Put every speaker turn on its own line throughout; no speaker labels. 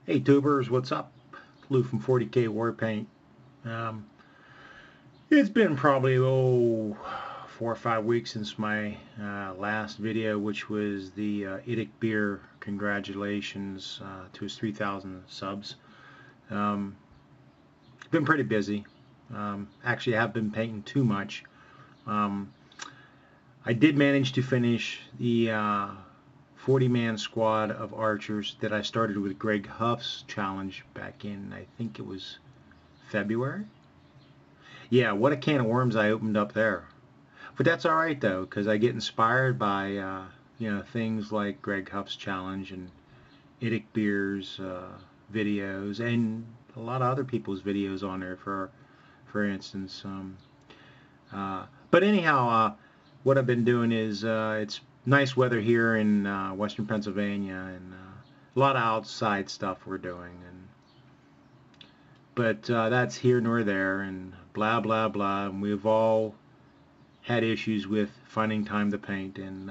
Hey tubers, what's up? Lou from 40K Warpaint. Um, it's been probably 4 or 5 weeks since my last video, which was the IDICBEER congratulations to his 3,000 subs. Been pretty busy. Actually, I have been painting too much. Um, I did manage to finish the 40-man squad of archers that I started with Greg Huff's challenge back in, I think it was February. Yeah, what a can of worms I opened up there. But that's all right though, because I get inspired by things like Greg Huff's challenge and IDICBEER's videos and a lot of other people's videos on there. For instance. But anyhow, what I've been doing is it's nice weather here in western Pennsylvania, and a lot of outside stuff we're doing. But that's here nor there, and blah blah blah. And we've all had issues with finding time to paint, and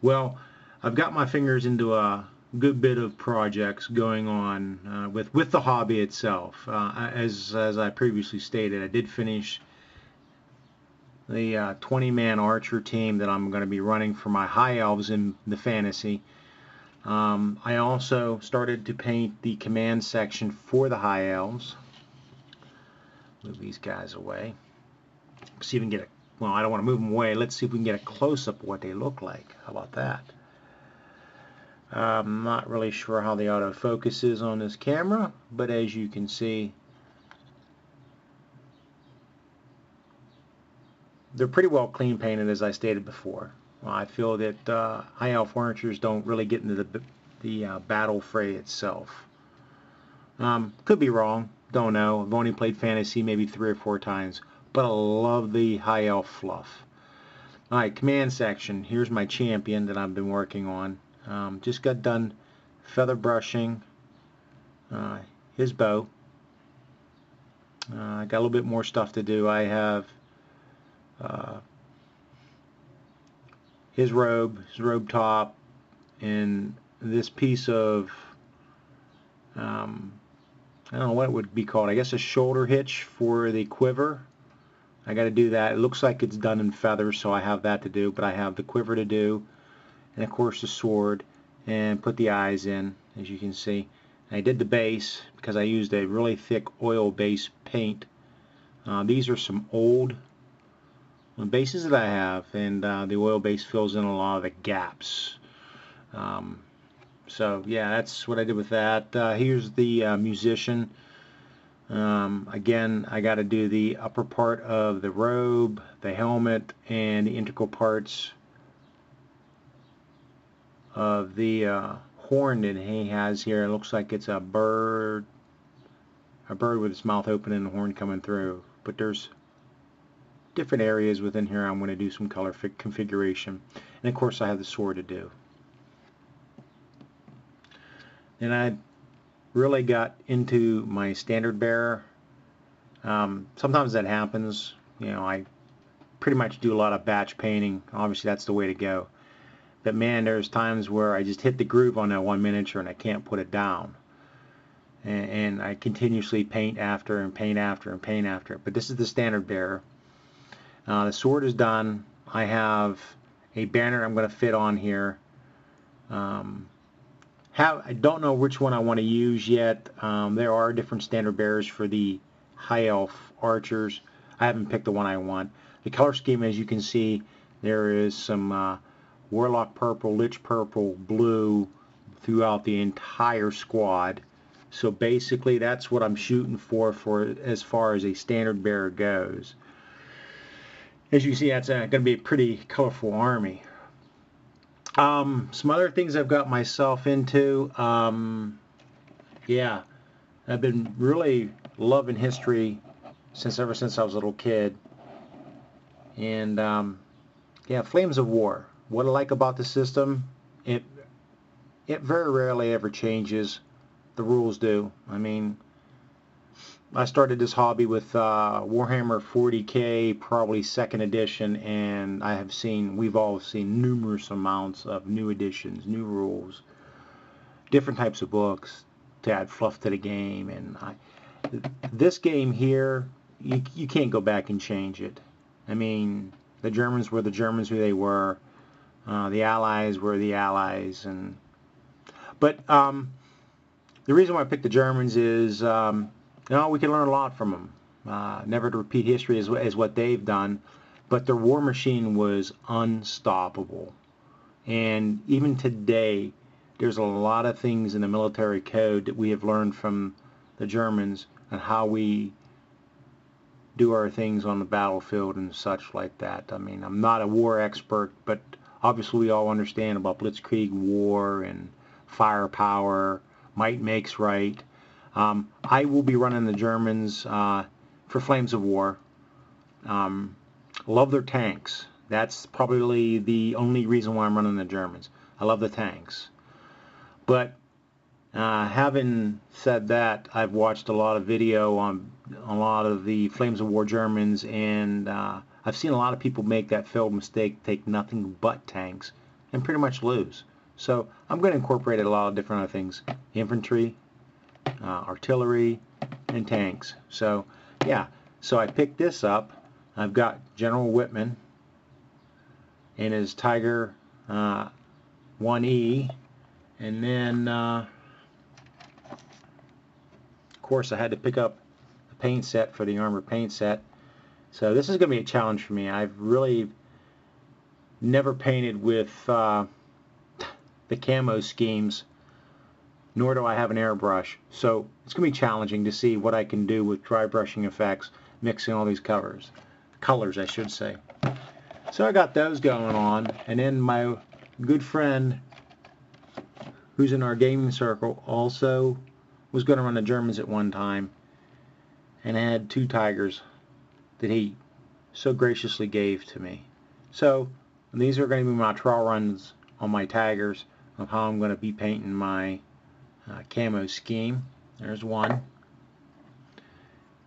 well, I've got my fingers into a good bit of projects going on with the hobby itself. As I previously stated, I did finish the 20-man archer team that I'm going to be running for my high elves in the fantasy. I also started to paint the command section for the high elves. Move these guys away. See if we can get a, well, I don't want to move them away. Let's see if we can get a close-up of what they look like. How about that? I'm not really sure how the autofocus is on this camera, but as you can see, they're pretty well clean painted, as I stated before. I feel that high elf archers don't really get into the battle fray itself. Could be wrong, don't know. I've only played fantasy maybe 3 or 4 times, but I love the high elf fluff. Alright, command section. Here's my champion that I've been working on. Just got done feather brushing his bow. I got a little bit more stuff to do. I have his robe top, and this piece of I don't know what it would be called. I guess a shoulder hitch for the quiver. I got to do that. It looks like it's done in feathers, so I have that to do, but I have the quiver to do, and of course the sword, and put the eyes in, as you can see. I did the base because I used a really thick oil base paint. These are some old bases that I have, and the oil base fills in a lot of the gaps. So yeah, that's what I did with that. Here's the musician. Again, I got to do the upper part of the robe, the helmet, and the integral parts of the horn that he has here. It looks like it's a bird with its mouth open and the horn coming through. But there's different areas within here I'm going to do some color configuration, and of course I have the sword to do. And I really got into my standard bearer. Sometimes that happens. You know, I pretty much do a lot of batch painting. Obviously that's the way to go. But man, there's times where I just hit the groove on that one miniature and I can't put it down. And I continuously paint after and paint after and paint after. But this is the standard bearer. The sword is done. I have a banner I'm going to fit on here. I don't know which one I want to use yet. There are different standard bearers for the high elf archers. I haven't picked the one I want. The color scheme, as you can see, there is some warlock purple, lich purple, blue throughout the entire squad. So basically that's what I'm shooting for as far as a standard bearer goes. As you see, that's going to be a pretty colorful army. Some other things I've got myself into. Yeah, I've been really loving history ever since I was a little kid. And yeah, Flames of War. What I like about the system, it very rarely ever changes. The rules do. I mean, I started this hobby with Warhammer 40K, probably 2nd edition, and we've all seen numerous amounts of new editions, new rules, different types of books, to add fluff to the game. And this game here, you can't go back and change it. I mean, the Germans were the Germans who they were. The Allies were the Allies. But the reason why I picked the Germans is, we can learn a lot from them. Never to repeat history as what they've done. But their war machine was unstoppable. And even today, there's a lot of things in the military code that we have learned from the Germans on how we do our things on the battlefield and such like that. I mean, I'm not a war expert, but obviously we all understand about blitzkrieg war and firepower. Might makes right. I will be running the Germans for Flames of War. Love their tanks. That's probably the only reason why I'm running the Germans. I love the tanks. But having said that, I've watched a lot of video on a lot of the Flames of War Germans, and I've seen a lot of people make that failed mistake, take nothing but tanks, and pretty much lose. So I'm going to incorporate a lot of different other things. Infantry, artillery, and tanks. So yeah, so I picked this up. I've got General Whitman and his Tiger 1E, and then of course I had to pick up the paint set for the armor paint set. So this is going to be a challenge for me. I've really never painted with the camo schemes, nor do I have an airbrush. So it's going to be challenging to see what I can do with dry brushing effects, mixing all these colors, I should say. So I got those going on, and then my good friend who's in our gaming circle also was going to run the Germans at one time, and had 2 Tigers that he so graciously gave to me. So these are going to be my trial runs on my Tigers of how I'm going to be painting my camo scheme. There's one,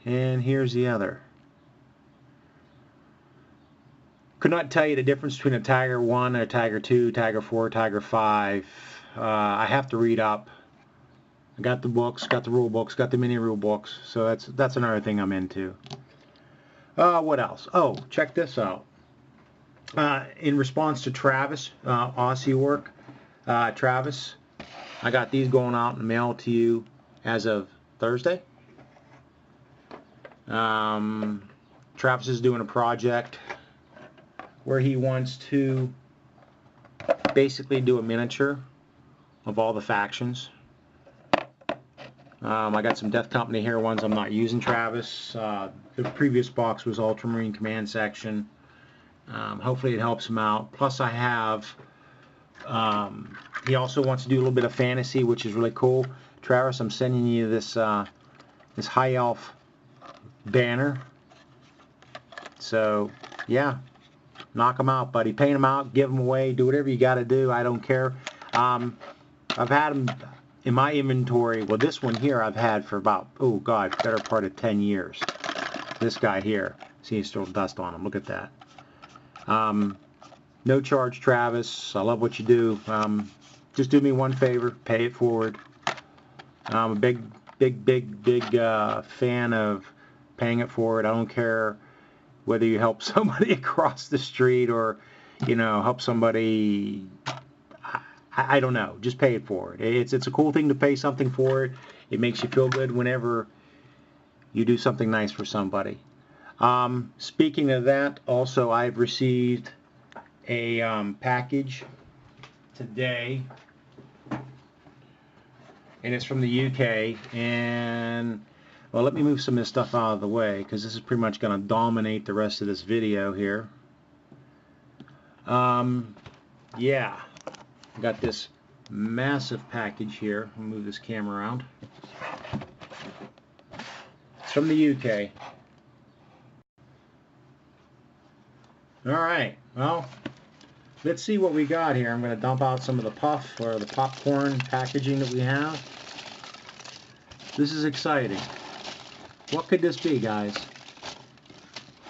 and here's the other. Could not tell you the difference between a Tiger 1, a Tiger 2, Tiger 4, Tiger 5. I have to read up. I got the books, got the rule books, got the mini rule books. So that's another thing I'm into. What else? Oh, check this out. In response to Travis, Aussie work, Travis, I got these going out in the mail to you as of Thursday. Travis is doing a project where he wants to basically do a miniature of all the factions. I got some Death Company here ones I'm not using, Travis. The previous box was Ultramarine Command Section. Hopefully it helps him out. Plus I have, he also wants to do a little bit of fantasy, which is really cool. Travis, I'm sending you this this High Elf banner. So yeah, knock them out, buddy. Paint them out, give them away, do whatever you got to do. I don't care. I've had them in my inventory. Well, this one here I've had for about, oh God, better part of 10 years. This guy here, see, he's still dust on him. Look at that. No charge, Travis. I love what you do. Just do me one favor, pay it forward. I'm a big fan of paying it forward. I don't care whether you help somebody across the street or, you know, help somebody. I don't know. Just pay it forward. It's a cool thing to pay something for it. It makes you feel good whenever you do something nice for somebody. Speaking of that, also I've received a package today, and it's from the UK. And well, let me move some of this stuff out of the way because this is pretty much going to dominate the rest of this video here. Yeah. I got this massive package here. I'll move this camera around. It's from the UK. Alright, well, let's see what we got here. I'm going to dump out some of the puff or the popcorn packaging that we have. This is exciting. What could this be, guys?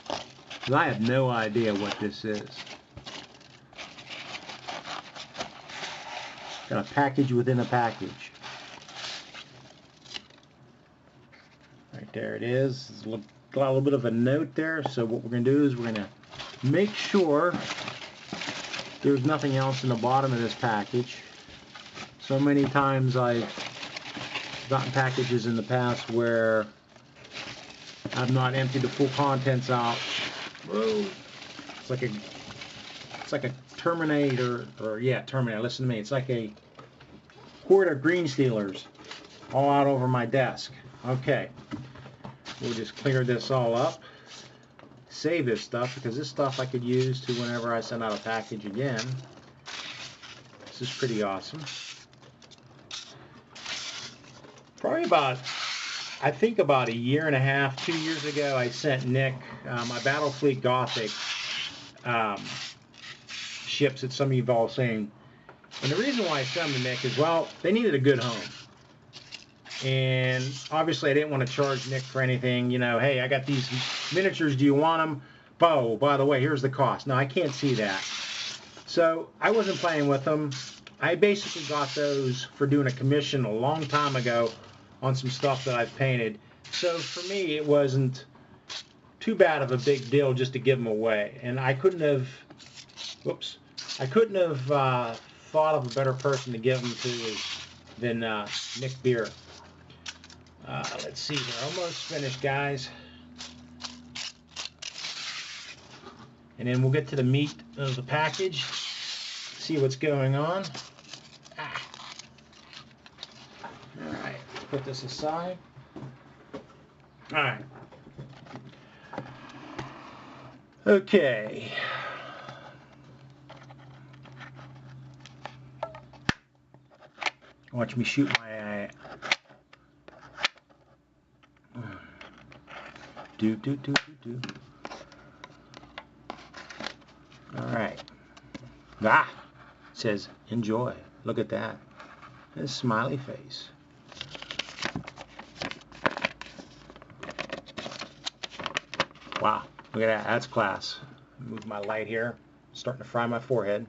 'Cause I have no idea what this is. Got a package within a package. There it is. Got a little bit of a note there. So what we're going to do is we're going to make sure there's nothing else in the bottom of this package. So many times I've gotten packages in the past where I've not emptied the full contents out. Whoa. It's like a Terminator, or yeah, Terminator, listen to me. It's like a quart of green stealers all out over my desk. Okay, we'll just clear this all up, save this stuff, because this stuff I could use to whenever I send out a package again. This is pretty awesome. Probably about, I think about a year and a half, 2 years ago, I sent Nick my Battlefleet Gothic ships that some of you have all seen. And the reason why I sent them to Nick is, well, they needed a good home. And obviously I didn't want to charge Nick for anything. You know, hey, I got these miniatures, do you want them? Oh, by the way, here's the cost. No, I can't see that. So I wasn't playing with them. I basically got those for doing a commission a long time ago on some stuff that I've painted. So for me, it wasn't too bad of a big deal just to give them away. And I couldn't have, whoops, I couldn't have thought of a better person to give them to than IDICBEER. Let's see, we're almost finished, guys. And then we'll get to the meat of the package, see what's going on. Alright, put this aside. Alright. Okay. Watch me shoot my do. All right. It says enjoy. Look at that. This smiley face. Wow. Look at that. That's class. Move my light here. Starting to fry my forehead.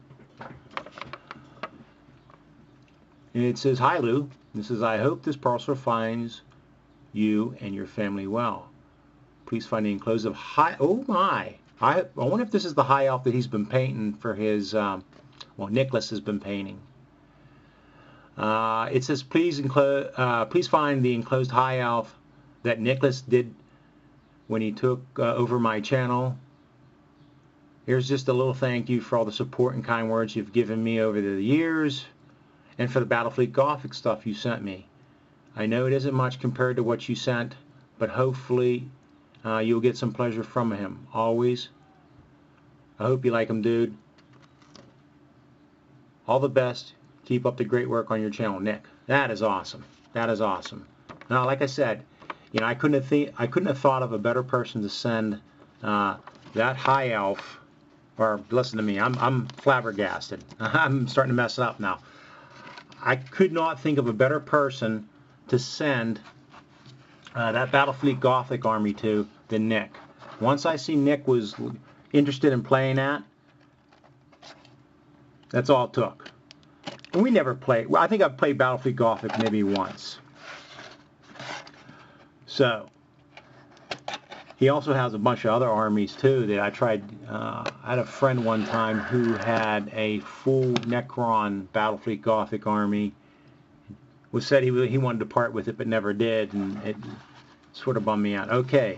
It says, hi Lou, this is, I hope this parcel finds you and your family well. Please find the enclosed of high, oh my, I wonder if this is the high elf that he's been painting for his, well, Nicholas has been painting. It says, please find the enclosed high elf that Nicholas did when he took over my channel. Here's just a little thank you for all the support and kind words you've given me over the years. And for the Battlefleet Gothic stuff you sent me. I know it isn't much compared to what you sent, but hopefully you'll get some pleasure from him. Always. I hope you like him, dude. All the best. Keep up the great work on your channel, Nick. That is awesome. That is awesome. Now, like I said, you know, I couldn't have thought of a better person to send that high elf. Or listen to me, I'm flabbergasted. I'm starting to mess up now. I could not think of a better person to send that Battlefleet Gothic army to than Nick. Once I see Nick was interested in playing that, that's all it took. And we never played, well, I think I've played Battlefleet Gothic maybe once. So, he also has a bunch of other armies too that I tried. I had a friend one time who had a full Necron Battlefleet Gothic army. Was said he wanted to part with it but never did, and it sort of bummed me out. Okay,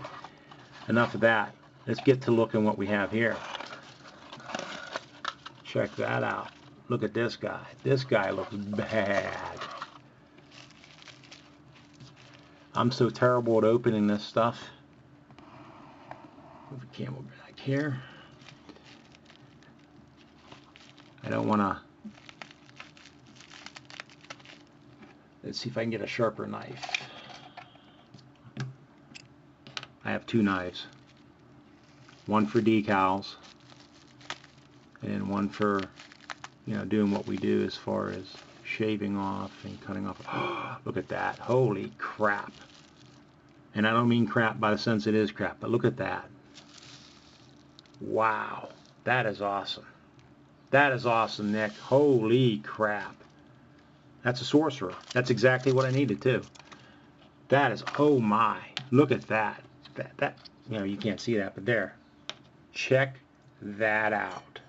enough of that. Let's get to looking what we have here. Check that out. Look at this guy. This guy looks bad. I'm so terrible at opening this stuff. Move the camera back here. I don't want to. Let's see if I can get a sharper knife. I have two knives. One for decals and one for, you know, doing what we do as far as shaving off and cutting off. Look at that. Holy crap. And I don't mean crap by the sense it is crap, but look at that. Wow, that is awesome. That is awesome, Nick. Holy crap. That's a sorcerer. That's exactly what I needed too. That is, oh my. Look at that. That you know, you can't see that, but there. Check that out.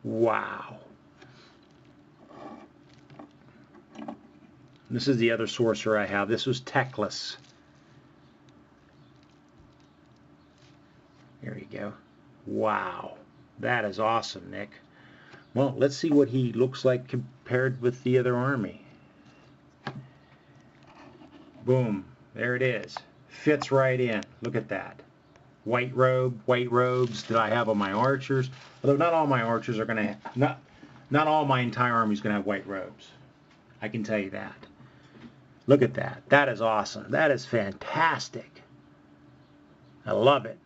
Wow. This is the other sorcerer I have. This was techless. There you go. Wow. That is awesome, Nick. Well, let's see what he looks like compared with the other army. Boom. There it is. Fits right in. Look at that. White robes that I have on my archers. Although not all my archers are going to, not all my entire army is going to have white robes. I can tell you that. Look at that. That is awesome. That is fantastic. I love it.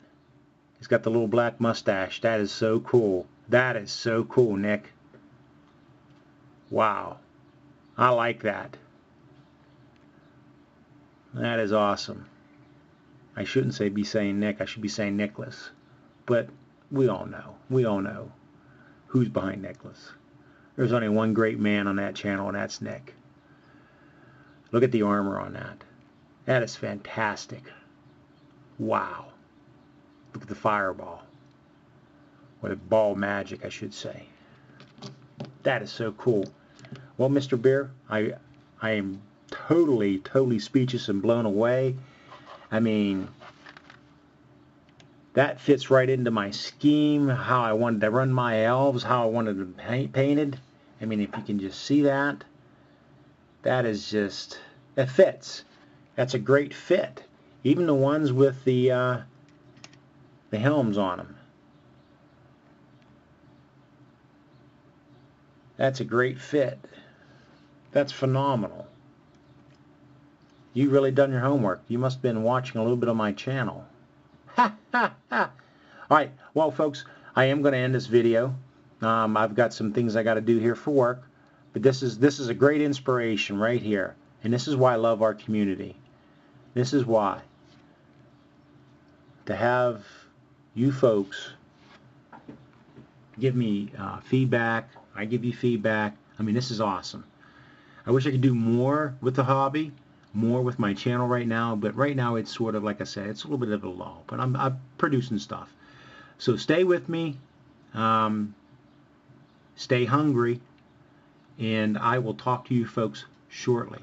He's got the little black mustache. That is so cool. That is so cool, Nick. Wow. I like that. That is awesome. I shouldn't be saying Nick. I should be saying Nicholas. But we all know. We all know who's behind Nicholas. There's only one great man on that channel, and that's Nick. Look at the armor on that. That is fantastic. Wow. Look at the fireball. What a ball magic, I should say. That is so cool. Well, Mr. Beer, I am totally speechless and blown away. I mean, that fits right into my scheme, how I wanted to run my elves, how I wanted them painted. I mean, if you can just see that, that is just, it fits. That's a great fit. Even the ones with the helms on them. That's a great fit. That's phenomenal. You really done your homework. You must have been watching a little bit of my channel. Ha ha ha. Alright, well folks, I am going to end this video. I've got some things I got to do here for work. But this is a great inspiration right here. And this is why I love our community. This is why. To have you folks give me feedback. I give you feedback. I mean, this is awesome. I wish I could do more with the hobby, more with my channel right now, but right now it's sort of, like I said, it's a little bit of a lull, but I'm producing stuff. So stay with me, stay hungry, and I will talk to you folks shortly.